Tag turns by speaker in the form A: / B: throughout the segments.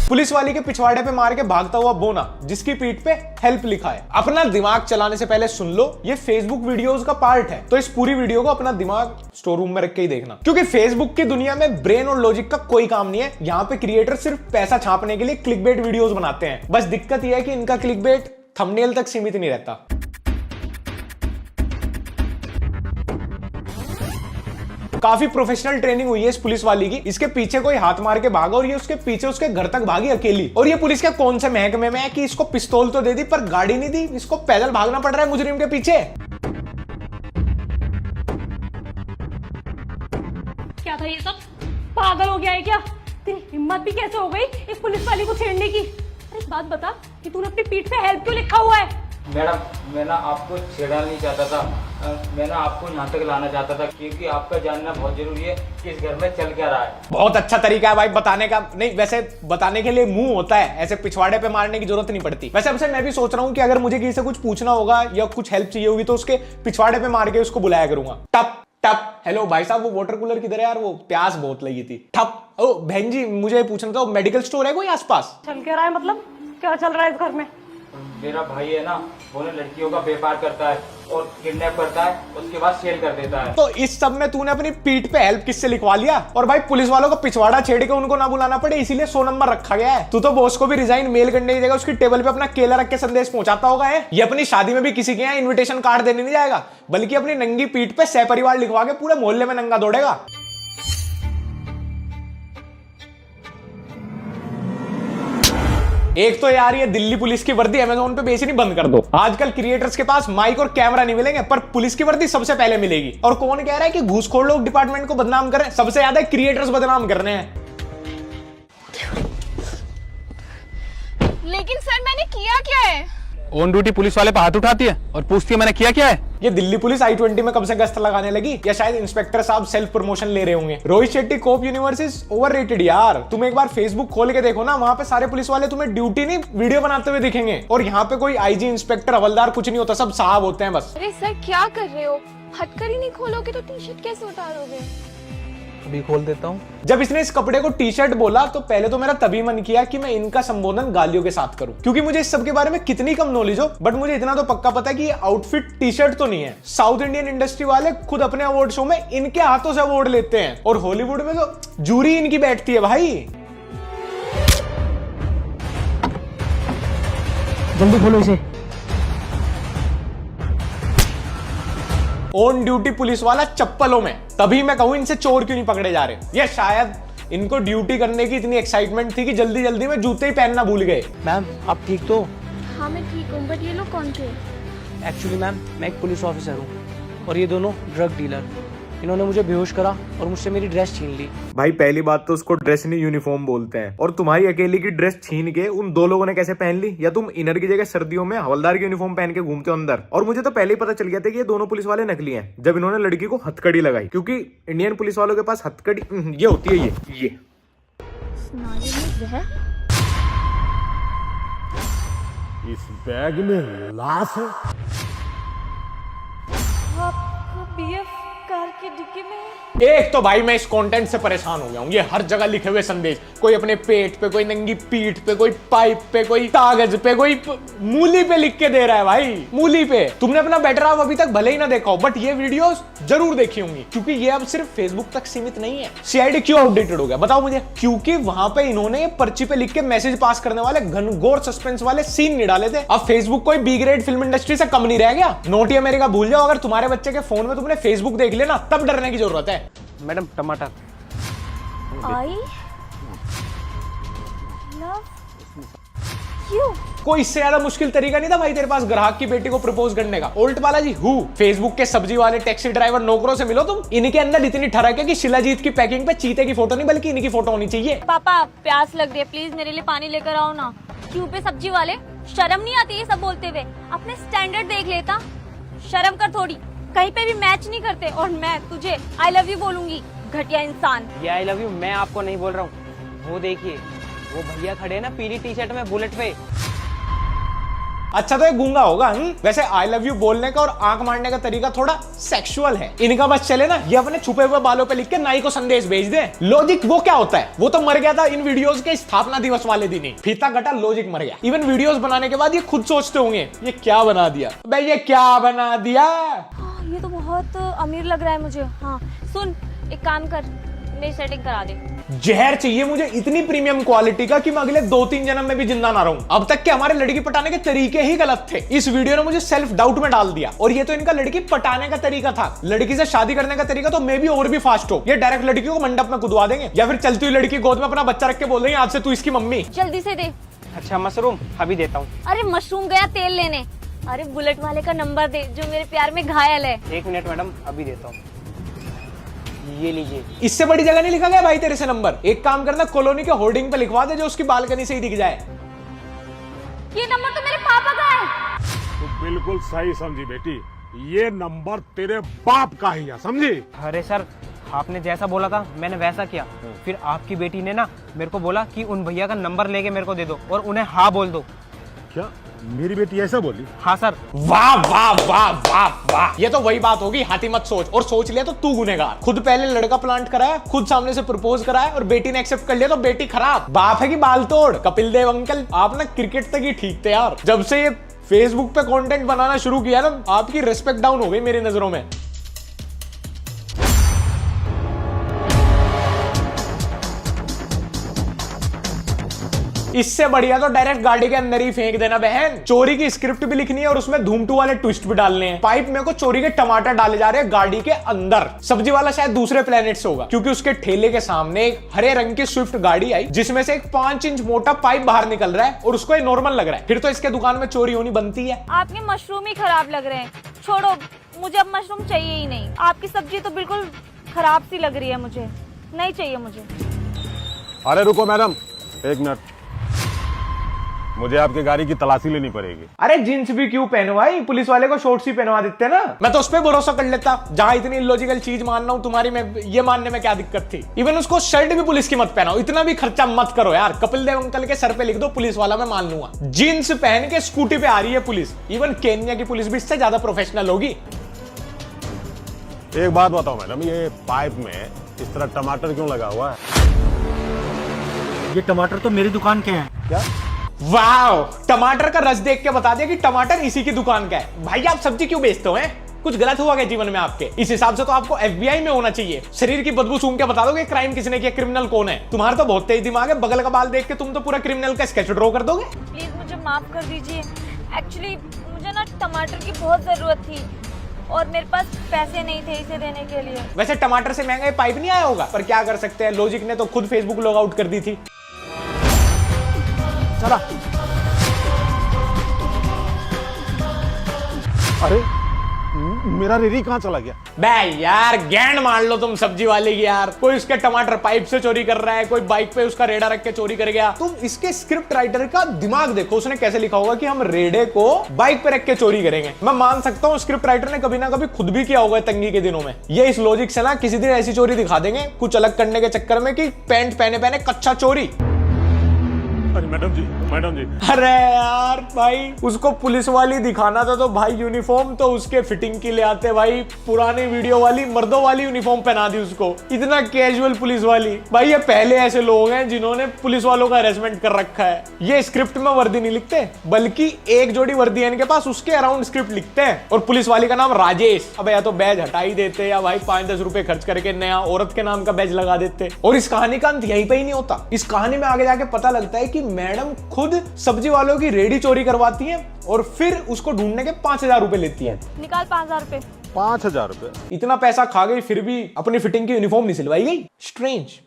A: Police वाली के पिछवाड़े पे मार के भागता हुआ बोना जिसकी पीठ पे हेल्प लिखा है। अपना दिमाग चलाने से पहले सुन लो, ये फेसबुक वीडियोस का पार्ट है, तो इस पूरी वीडियो को अपना दिमाग स्टोर रूम में रख के ही देखना, क्योंकि फेसबुक की दुनिया में ब्रेन और लॉजिक का कोई काम नहीं है। यहाँ पे क्रिएटर सिर्फ पैसा छापने के लिए क्लिकबेट वीडियोस बनाते हैं। बस दिक्कत यह है कि इनका क्लिकबेट थंबनेल तक सीमित नहीं रहता। काफी प्रोफेशनल ट्रेनिंग हुई है इस पुलिस वाली की। इसके पीछे कोई हाथ मार के भागा और ये उसके पीछे उसके घर तक भागी अकेली। और ये पुलिस के कौन से महकमे में है कि इसको पिस्तौल तो दे दी पर गाड़ी नहीं दी, इसको पैदल भागना पड़ रहा है मुजरिम के पीछे।
B: क्या था ये सब? पागल हो गया है क्या? तेरी हिम्मत भी कैसे हो गई एक पुलिस वाली को छेड़ने की? अरे एक बात बता कि तूने अपनी पीठ पे हेल्प क्यों लिखा हुआ है?
C: मैडम, मैं ना आपको छेड़ना नहीं चाहता था, मैं ना आपको यहाँ तक लाना चाहता था क्योंकि आपका जानना बहुत जरूरी है कि इस घर में चल क्या रहा है।
A: बहुत अच्छा तरीका है भाई बताने का। नहीं, वैसे बताने के लिए मुंह होता है, ऐसे पिछवाड़े पे मारने की जरूरत नहीं पड़ती। वैसे अब से मैं भी सोच रहा हूँ कि अगर मुझे किसी से कुछ पूछना होगा या कुछ हेल्प चाहिए होगी तो उसके पिछवाड़े पे मार के उसको बुलाया करूंगा। टप टप, हेलो भाई साहब, वो वाटर कूलर किधर है यार? वो प्यास बहुत लगी थी। ठप, ओ बहन जी, मुझे पूछना था, मेडिकल स्टोर है कोई आसपास?
B: चल क्या रहा है? मतलब क्या चल रहा है इस घर में?
C: मेरा भाई है ना, वो लड़कियों का व्यापार करता है और किडनैप करता है, उसके बाद सेल कर देता है।
A: तो इस सब में तूने अपनी पीठ पे हेल्प किससे लिखवा लिया? और भाई पुलिस वालों को पिछवाड़ा छेड़ के उनको ना बुलाना पड़े इसीलिए 100 नंबर रखा गया है। तू तो बॉस को भी रिजाइन मेल करने की जगह उसकी टेबल पे अपना केला रख के संदेश पहुंचाता होगा है। ये अपनी शादी में भी किसी के यहाँ इन्विटेशन कार्ड देने नहीं जाएगा, बल्कि अपनी नंगी पीठ पे सहपरिवार लिखवा के पूरे मोहल्ले में नंगा दौड़ेगा। एक तो यार ये दिल्ली पुलिस की वर्दी अमेज़न पे बेचनी बंद कर दो। आजकल क्रिएटर्स के पास माइक और कैमरा नहीं मिलेंगे पर पुलिस की वर्दी सबसे पहले मिलेगी। और कौन कह रहा है कि घूसखोर लोग डिपार्टमेंट को बदनाम कर रहे हैं? सबसे ज्यादा क्रिएटर्स बदनाम कर रहे हैं।
D: लेकिन सर मैंने किया क्या है?
E: ऑन ड्यूटी पुलिस वाले पे हाथ उठाती है और पूछती है मैंने किया क्या है।
A: ये दिल्ली पुलिस I-20 में कब से गश्त लगाने लगी? या शायद इंस्पेक्टर साहब सेल्फ प्रमोशन ले रहे होंगे। रोहित शेट्टी कोप यूनिवर्स इज ओवररेटेड यार। तुम एक बार फेसबुक खोल के देखो ना, वहां पे सारे पुलिस वाले तुम्हें ड्यूटी नहीं वीडियो बनाते हुए दिखेंगे। और यहाँ पे कोई आईजी, इंस्पेक्टर, हवलदार कुछ नहीं होता, सब साहब होते हैं बस।
D: अरे सर क्या कर रहे हो? हटकर ही नहीं खोलोगे तो टी शर्ट कैसे उतारोगे?
E: अभी खोल देता हूँ।
A: जब इसने इस कपड़े को टी शर्ट बोला तो पहले तो मेरा तभी मन किया कि मैं इनका संबोधन गालियों के साथ करूं, क्योंकि मुझे इस सब के बारे में कितनी कम नॉलेज हो। बट मुझे इतना तो पक्का पता है कि ये आउटफिट टी शर्ट तो नहीं है। साउथ इंडियन इंडस्ट्री वाले खुद अपने अवार्ड शो में इनके हाथों से अवार्ड लेते हैं और हॉलीवुड में तो जूरी इनकी बैठती है भाई।
B: जल्दी खोलो इसे।
A: ऑन ड्यूटी पुलिस वाला चप्पलों में, तभी मैं कहूं इनसे चोर क्यों नहीं पकड़े जा रहे। ये शायद इनको ड्यूटी करने की इतनी एक्साइटमेंट थी कि जल्दी जल्दी में जूते ही पहनना भूल गए।
F: मैम आप ठीक तो?
D: हाँ मैं ठीक हूँ, बट ये लोग कौन थे?
F: एक्चुअली मैम मैं एक पुलिस ऑफिसर हूँ और ये दोनों ड्रग डीलर। इन्होंने मुझे बेहोश करा और मुझसे मेरी ड्रेस छीन ली।
A: भाई पहली बात तो उसको ड्रेस नहीं यूनिफॉर्म बोलते हैं। और तुम्हारी अकेली की ड्रेस छीन के उन दो लोगों ने कैसे पहन ली? या तुम इनर की जगह सर्दियों में हवलदार की यूनिफॉर्म पहन के घूमते हो अंदर? और मुझे तो पहले ही पता चल गया था कि ये दोनों पुलिस वाले नकली हैं जब इन्होंने लड़की को हथकड़ी लगाई, क्योंकि इंडियन पुलिस वालों के पास हथकड़ी ये होती है। ये
G: इस बैग में लाश है।
B: बीएफ कार की डिक्की में।
A: एक तो भाई मैं इस कंटेंट से परेशान हो गया हूँ। ये हर जगह लिखे हुए संदेश, कोई अपने पेट पे, कोई नंगी पीठ पे, कोई पाइप पे, कोई कागज पे, कोई मूली पे लिख के दे रहा है भाई। मूली पे। तुमने अपना बेटर हाफ अभी तक भले ही ना देखा हो बट ये वीडियोस जरूर देखी होंगी, क्योंकि ये अब सिर्फ फेसबुक तक सीमित नहीं है। सीआईडी क्यों आउटडेटेड हो गया बताओ मुझे? क्योंकि वहां पे इन्होंने पर्ची पे लिख के मैसेज पास करने वाले घनघोर सस्पेंस वाले सीन नहीं डाले थे। अब फेसबुक कोई बी ग्रेड फिल्म इंडस्ट्री से कम नहीं रह गया। नोटी अमेरिका भूल जाओ, अगर तुम्हारे बच्चे के फोन में तुमने फेसबुक देख लिया ना तब डरने की जरूरत है।
F: मैडम टमाटर।
D: I love you.
A: कोई इससे ज्यादा मुश्किल तरीका नहीं था भाई तेरे पास ग्राहक की बेटी को प्रपोज करने का। Old Balaji who? फेसबुक के सब्जी वाले, टैक्सी ड्राइवर, नौकरों से मिलो तुम। इनके अंदर इतनी ठरक है कि शिलाजीत की पैकिंग पे चीते की फोटो नहीं बल्कि इनकी फोटो होनी चाहिए।
D: पापा प्यास लग रही है, प्लीज मेरे लिए पानी लेकर आओ ना। क्यों पे सब्जी वाले? शर्म नहीं आती ये सब बोलते हुए? अपने स्टैंडर्ड देख लेता, शर्म कर थोड़ी। कहीं पे भी मैच नहीं करते और मैं तुझे आई लव यू बोलूंगी, घटिया इंसान।
F: ये आई लव यू मैं आपको नहीं बोल रहा हूँ, वो देखिए वो भैया खड़े हैं ना पीली टी शर्ट में बुलेट पे।
A: अच्छा तो ये गूंगा होगा। वैसे आई लव यू बोलने का और आंख मारने का तरीका थोड़ा सेक्सुअल है। इनका बस चले ना ये अपने छुपे हुए बालों पे लिख के नाई को संदेश भेज दे। लॉजिक वो क्या होता है? वो तो मर गया था इन वीडियोस के स्थापना दिवस वाले दिन ही। फीता कटा, लॉजिक मर गया। इवन वीडियोस बनाने के बाद ये खुद सोचते होंगे ये क्या बना दिया भाई, ये क्या बना दिया।
D: ये तो बहुत अमीर लग रहा है मुझे। हाँ सुन, एक काम कर, मेरी सेटिंग करा दे।
A: जहर चाहिए मुझे इतनी प्रीमियम क्वालिटी का कि मैं अगले 2-3 जन्म में भी जिंदा ना रहूं। अब तक के हमारे लड़की पटाने के तरीके ही गलत थे। इस वीडियो ने मुझे सेल्फ डाउट में डाल दिया। और ये तो इनका लड़की पटाने का तरीका था। लड़की से शादी करने का तरीका तो मे भी और भी फास्ट हो। ये डायरेक्ट लड़की को मंडप में कुदवा देंगे या फिर चलती हुई लड़की गोद में अपना बच्चा रख के बोल देंगे आज से तू इसकी मम्मी।
D: जल्दी से दे।
F: अच्छा मशरूम अभी देता हूँ।
D: अरे मशरूम गया तेल लेने। अरे बुलेट वाले का नंबर दे जो मेरे प्यार में घायल है।
F: 1 मिनट मैडम, अभी देता हूँ। ये लीजिए।
A: इससे बड़ी जगह नहीं लिखा गया भाई तेरे से नंबर। एक काम करना, कॉलोनी के होर्डिंग पे लिखवा दे जो उसकी बालकनी से ही दिख जाए।
D: ये नंबर तो मेरे पापा का है।
G: तो बिल्कुल सही समझी बेटी, ये नंबर तेरे बाप का ही है, समझी?
F: अरे सर, आपने जैसा बोला था मैंने वैसा किया। फिर आपकी बेटी ने ना मेरे को बोला कि उन भैया का नंबर लेके मेरे को दे दो और उन्हें हाँ बोल दो।
G: क्या मेरी बेटी ऐसा बोली?
F: हाँ सर।
A: वाह वाह वाह वाह वाह, ये तो वही बात होगी, हाथी मत सोच। और सोच लिया तो तू गुनेगार। खुद पहले लड़का प्लांट कराया, खुद सामने से प्रपोज कराया और बेटी ने एक्सेप्ट कर लिया तो बेटी खराब। बाप है कि बाल तोड़। कपिल देव अंकल आप ना क्रिकेट तक ही ठीक थे यार। जब से ये फेसबुक पे कंटेंट बनाना शुरू किया ना, आपकी रिस्पेक्ट डाउन हो गई मेरी नजरों में। इससे बढ़िया तो डायरेक्ट गाड़ी के अंदर ही फेंक देना बहन। चोरी की स्क्रिप्ट भी लिखनी है और उसमें धूम 2 वाले ट्विस्ट भी डालने हैं। पाइप में को चोरी के टमाटर डाले जा रहे हैं गाड़ी के अंदर। सब्जी वाला शायद दूसरे प्लेनेट से होगा क्योंकि उसके ठेले के सामने एक हरे रंग की स्विफ्ट गाड़ी आई जिसमें से एक 5 इंच मोटा पाइप बाहर निकल रहा है और उसको ये नॉर्मल लग रहा है। फिर तो इसके दुकान में चोरी होनी बनती है।
D: आपके मशरूम ही खराब लग रहे हैं। छोड़ो, मुझे अब मशरूम चाहिए ही नहीं। आपकी सब्जी तो बिल्कुल खराब सी लग रही है, मुझे नहीं चाहिए मुझे।
G: अरे रुको मैडम, 1 मिनट, मुझे आपकी गाड़ी की तलाशी लेनी पड़ेगी।
A: अरे जींस भी क्यों पहनवाई, पुलिस वाले को शॉर्ट्स ही पहनवा देते ना। मैं तो उस पर भरोसा कर लेता। जहां इतनी इलॉजिकल चीज मान रहा हूं तुम्हारी, में ये मानने में क्या दिक्कत थी। इवन उसको शर्ट भी पुलिस की मत पहनाओ, इतना भी खर्चा मत करो यार। कपिल देव अंकल के सर पे लिख दो पुलिस वाला, मैं मान लूंगा। जींस पहन के स्कूटी पे आ रही है पुलिस। इवन केन्या की पुलिस भी इससे ज्यादा प्रोफेशनल होगी।
G: एक बात बताओ मैडम, ये पाइप में इस तरह टमाटर क्यों लगा हुआ है?
H: ये टमाटर तो मेरी दुकान के हैं।
G: क्या?
A: वाह, टमाटर का रस देख के बता दिया कि टमाटर इसी की दुकान का है। भाई आप सब्जी क्यों बेचते हो? कुछ गलत हुआ क्या जीवन में आपके? इस हिसाब से तो आपको FBI में होना चाहिए। शरीर की बदबू सूंघ के बता दोगे क्राइम किसने किया, क्रिमिनल कौन है। तुम्हारा तो बहुत तेज दिमाग है, बगल का बाल देख के तुम तो पूरा क्रिमिनल का स्केच ड्रॉ कर दोगे।
D: प्लीज मुझे माफ कर दीजिए। एक्चुअली मुझे ना टमाटर की बहुत जरूरत थी और मेरे पास पैसे नहीं थे इसे देने के लिए।
A: वैसे टमाटर से महंगा ये पाइप नहीं आया होगा, पर क्या कर सकते हैं, लॉजिक ने तो खुद फेसबुक लॉग आउट कर दी थी।
G: चला। अरे मेरा रेडी कहाँ चला गया?
A: बे यार गैंड मार लो तुम सब्जी वाले की यार। कोई उसके टमाटर पाइप से चोरी कर रहा है, कोई बाइक पे उसका रेडा रख के चोरी कर गया। तुम इसके स्क्रिप्ट राइटर का दिमाग देखो, उसने कैसे लिखा होगा कि हम रेडे को बाइक पे रख के चोरी करेंगे। मैं मान सकता हूँ स्क्रिप्ट राइटर ने कभी ना कभी खुद भी किया होगा तंगी के दिनों में। ये इस लॉजिक से ना किसी दिन ऐसी चोरी दिखा देंगे कुछ अलग करने के चक्कर में कि पैंट पहने पहने कच्चा चोरी।
G: अरे मैडम जी, मैडम जी।
A: अरे यार भाई, उसको पुलिस वाली दिखाना था तो भाई यूनिफॉर्म तो उसके फिटिंग की ले आते भाई। पुरानी वीडियो वाली मर्दों वाली यूनिफॉर्म पहना दी उसको, इतना कैजुअल पुलिस वाली। भाई ये पहले ऐसे लोग हैं जिन्होंने पुलिस वालों का हैरेसमेंट कर रखा है। ये स्क्रिप्ट में वर्दी नहीं लिखते, बल्कि एक जोड़ी वर्दी है इनके पास, उसके अराउंड स्क्रिप्ट लिखते हैं। और पुलिस वाली का नाम राजेश। अब या तो बैज हटा ही देते या भाई 5-10 रुपए खर्च करके नया औरत के नाम का बैज लगा देते। और इस कहानी का अंत यहीं पे ही नहीं होता। इस कहानी में आगे जाके पता लगता है कि मैडम खुद सब्जी वालों की रेडी चोरी करवाती हैं और फिर उसको ढूंढने के 5000 रुपए लेती हैं।
D: निकाल 5000 रुपए।
G: 5000 रुपए?
A: इतना पैसा खा गई फिर भी अपनी फिटिंग की यूनिफॉर्म नहीं सिलवाई गई। स्ट्रेंज।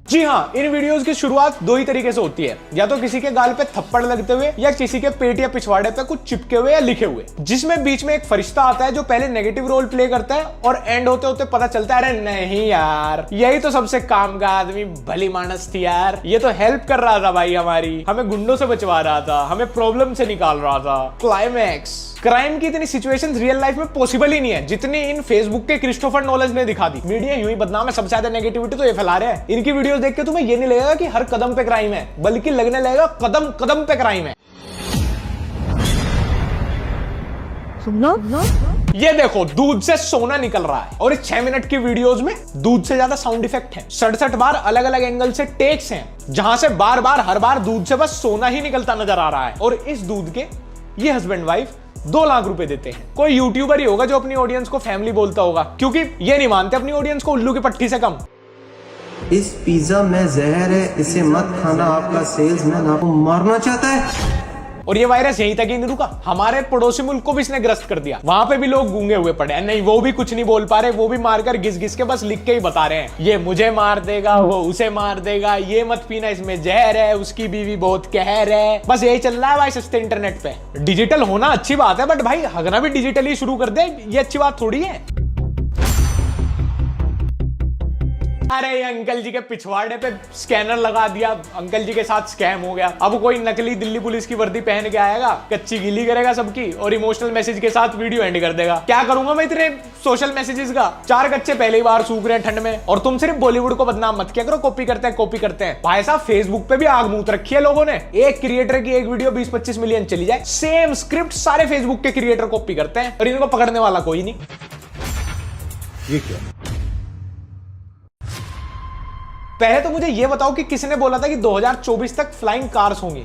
A: जी हाँ, इन वीडियोस की शुरुआत 2 ही तरीके से होती है, या तो किसी के गाल पे थप्पड़ लगते हुए या किसी के पेट या पिछवाड़े पे कुछ चिपके हुए या लिखे हुए, जिसमें बीच में एक फरिश्ता आता है जो पहले नेगेटिव रोल प्ले करता है और एंड होते होते पता चलता है अरे नहीं यार, यही तो सबसे काम का आदमी, भली मानस थी यार। ये तो हेल्प कर रहा था भाई हमारी, हमें गुंडों से बचवा रहा था, हमें प्रॉब्लम से निकाल रहा था। क्लाइमैक्स। क्राइम की इतनी सिचुएशंस रियल लाइफ में पॉसिबल ही नहीं है जितनी इन फेसबुक के क्रिस्टोफर नॉलेज ने दिखा दी। मीडिया यूं ही बदनाम है, सबसे ज्यादा नेगेटिविटी तो ये फैला रहे हैं। इनकी वीडियो वीडियोस देख के तुम्हें ये नहीं लगेगा कि हर कदम पे क्राइम है, बल्कि लगने लगेगा कदम कदम पे क्राइम है। ये देखो दूध से सोना निकल रहा है और इस 6 मिनट की वीडियोस में दूध से ज्यादा साउंड इफेक्ट है। 67 बार अलग अलग एंगल से टेक्स हैं, जहां से बार बार हर बार दूध से बस सोना ही निकलता नजर आ रहा है। और इस दूध के ये हस्बैंड वाइफ 2 लाख रुपए देते हैं। कोई यूट्यूबर ही होगा जो अपनी ऑडियंस को फैमिली बोलता होगा, क्योंकि ये नहीं मानते अपनी ऑडियंस को उल्लू की पट्टी से कम।
I: इस पिज्जा में जहर है, इसे मत खाना, आपका सेल्समैन आपको मारना चाहता है।
A: और ये वायरस यहीं तक ही नहीं रुका, हमारे पड़ोसी मुल्क को भी इसने ग्रस्त कर दिया। वहां पे भी लोग गूंगे हुए पड़े हैं, नहीं वो भी कुछ नहीं बोल पा रहे, वो भी मारकर घिस घिस के बस लिख के ही बता रहे हैं, ये मुझे मार देगा, वो उसे मार देगा, ये मत पीना इसमें जहर है, उसकी बीवी बहुत कहर है। बस यही चल रहा है भाई सस्ते इंटरनेट पे। डिजिटल होना अच्छी बात है, बट भाई हगना भी डिजिटली शुरू कर दे, ये अच्छी बात थोड़ी है। अरे अंकल जी के पिछवाड़े पे स्कैनर लगा दिया, अंकल जी के साथ स्कैम हो गया। अब कोई नकली दिल्ली पुलिस की वर्दी पहन के आएगा, कच्ची गीली करेगा सबकी और इमोशनल मैसेज के साथ वीडियो एंड कर देगा। क्या करूंगा मैं इतने सोशल मैसेजेस का? 4 कच्चे पहले ही बार सूख रहे हैं ठंड में, और तुम सिर्फ बॉलीवुड को बदनाम मत किया करो, कॉपी करते हैं। भाई साहब फेसबुक पे भी आग मूत रखी है लोगों ने। एक क्रिएटर की एक वीडियो 20-25 मिलियन चली जाए, सेम स्क्रिप्ट सारे फेसबुक के क्रिएटर कॉपी करते हैं और इनको पकड़ने वाला कोई नहीं।
G: ये क्या?
A: पहले तो मुझे ये बताओ कि किसने बोला था कि 2024 तक फ्लाइंग कार्स होंगी?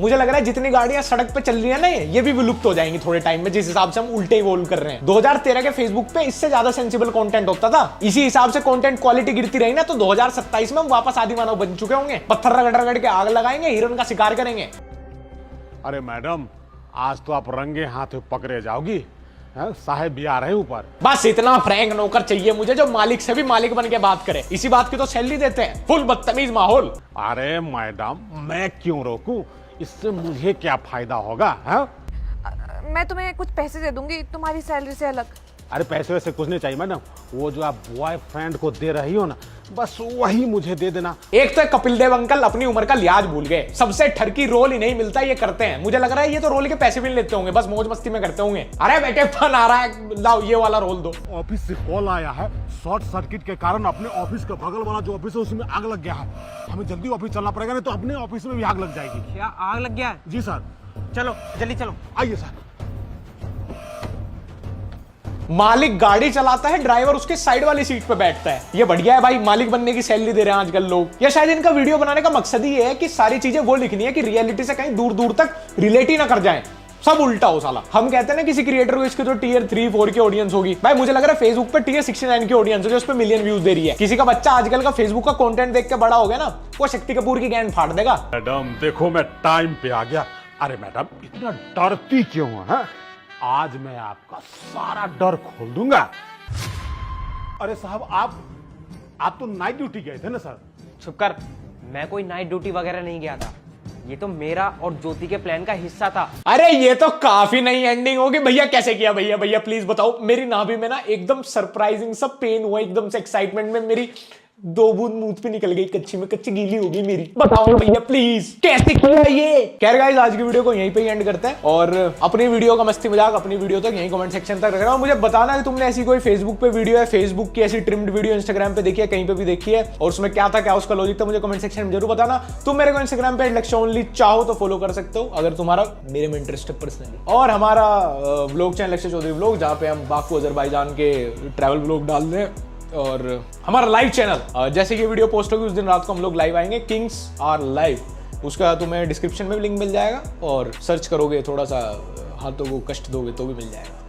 A: मुझे लग रहा है जितनी गाड़ियां सड़क पे चल रही है ना, ये भी विलुप्त हो जाएंगी थोड़े टाइम में, जिस हिसाब से हम उल्टे इवॉल्व कर रहे हैं। 2013 के फेसबुक पे इससे ज्यादा सेंसिबल कंटेंट होता था, इसी हिसाब से कंटेंट क्वालिटी गिरती रही ना, तो 2027 में हम वापस आदि मानव बन चुके होंगे। पत्थर रगड़ रगड़ के आग लगाएंगे, हिरन का शिकार करेंगे।
G: अरे मैडम, आज तो आप रंगे हाथ पकड़े जाओगी। साहेब भी आ रहे हैं ऊपर।
A: बस इतना फ्रैंक नौकर चाहिए मुझे जो मालिक से भी मालिक बन के बात करे। इसी बात की तो सैलरी देते हैं। फुल बदतमीज माहौल।
G: अरे मैडम, मैं क्यों रोकूं? इससे मुझे क्या फायदा होगा? है?
J: मैं तुम्हें कुछ पैसे दे दूंगी तुम्हारी सैलरी से अलग।
G: अरे पैसे वैसे कुछ नहीं चाहिए मैडम, वो जो आप बॉयफ्रेंड को दे रही हो ना, बस वही मुझे दे देना। एक
A: तो कपिल देव अंकल अपनी उम्र का लिहाज भूल गए, सबसे ठरकी रोल ही नहीं मिलता ये करते हैं। मुझे लग रहा है ये तो रोल के पैसे भी नहीं लेते होंगे, बस मौज मस्ती में करते होंगे। अरे बेटे फन आ रहा है, लाओ ये वाला रोल दो।
G: ऑफिस से कॉल आया है, शॉर्ट सर्किट के कारण अपने ऑफिस का बगल वाला जो ऑफिस है उसमें आग लग गया है। हमें जल्दी ऑफिस चलना पड़ेगा, नहीं तो अपने ऑफिस में भी आग लग जाएगी।
F: क्या आग लग गया है?
G: जी सर।
F: चलो जल्दी चलो।
G: आइए सर।
A: मालिक गाड़ी चलाता है, ड्राइवर उसके साइड वाली सीट पे बैठता है। ये बढ़िया है भाई, मालिक बनने की सैलरी दे रहे हैं आजकल लोग। या शायद इनका वीडियो बनाने का मकसद ही है कि सारी चीजें वो लिखनी है कि रियलिटी से कहीं दूर दूर तक रिलेट ही ना कर जाएं, सब उल्टा हो साला। हम कहते हैं ना किसी क्रिएटर को इसके तो टियर 3-4 की ऑडियंस होगी, भाई मुझे लग रहा है फेसबुक पे टियर 69 की ऑडियंस है जो उस पे मिलियन व्यूज दे रही है। किसी का बच्चा आजकल का फेसबुक का कंटेंट देख के बड़ा हो गया ना, वो शक्ति कपूर की गैंग फाड़ देगा।
G: मैडम देखो, मैं टाइम पे आ गया। अरे मैडम इतना डरती क्यों है? आज मैं आपका सारा डर खोल दूंगा। अरे साहब, आप तो नाइट ड्यूटी गए थे ना सर?
F: चुप कर, मैं कोई नाइट ड्यूटी वगैरह नहीं गया था, ये तो मेरा और ज्योति के प्लान का हिस्सा था।
A: अरे ये तो काफी नई एंडिंग होगी। भैया कैसे किया? भैया प्लीज बताओ। मेरी नाभि में ना एकदम सरप्राइजिंग सा पेन हुआ, एकदम से एक्साइटमेंट में मेरी 2 बूंद मुंह पे निकल गई, कच्ची में कच्ची गीली हो गई मेरी। बताओ भैया प्लीज कैसे किया ये? खैर गाइस, आज की वीडियो को यहीं पे ही एंड करते हैं और अपनी वीडियो का मस्ती मजाक अपनी वीडियो तक यहीं कमेंट सेक्शन तक रख रहा हूं। मुझे बताना कि तुमने ऐसी कोई फेसबुक पे वीडियो है, फेसबुक की ऐसी ट्रिम्ड वीडियो इंस्टाग्राम पे देखी है, कहीं पे भी देखी है, और उसमें क्या था, क्या उसका लॉजिक था, मुझे कमेंट सेक्शन में जरूर बताना। तुम मेरे को इंस्टाग्राम पे लक्ष्य ओनली चाहो तो फॉलो कर सकते हो अगर तुम्हारा मेरे में इंटरेस्ट है पर्सनली। और हमारा व्लॉग चैनल लक्ष्य चौधरी व्लॉग, जहाँ पे हम बाकू अजरबैजान के ट्रैवल व्लॉग डाल रहे हैं, और हमारा लाइव चैनल जैसे ये वीडियो पोस्ट होगी उस दिन रात को हम लोग लाइव आएंगे, किंग्स आर लाइव। उसका तुम्हें डिस्क्रिप्शन में भी लिंक मिल जाएगा, और सर्च करोगे थोड़ा सा हाथों को कष्ट दोगे तो भी मिल जाएगा।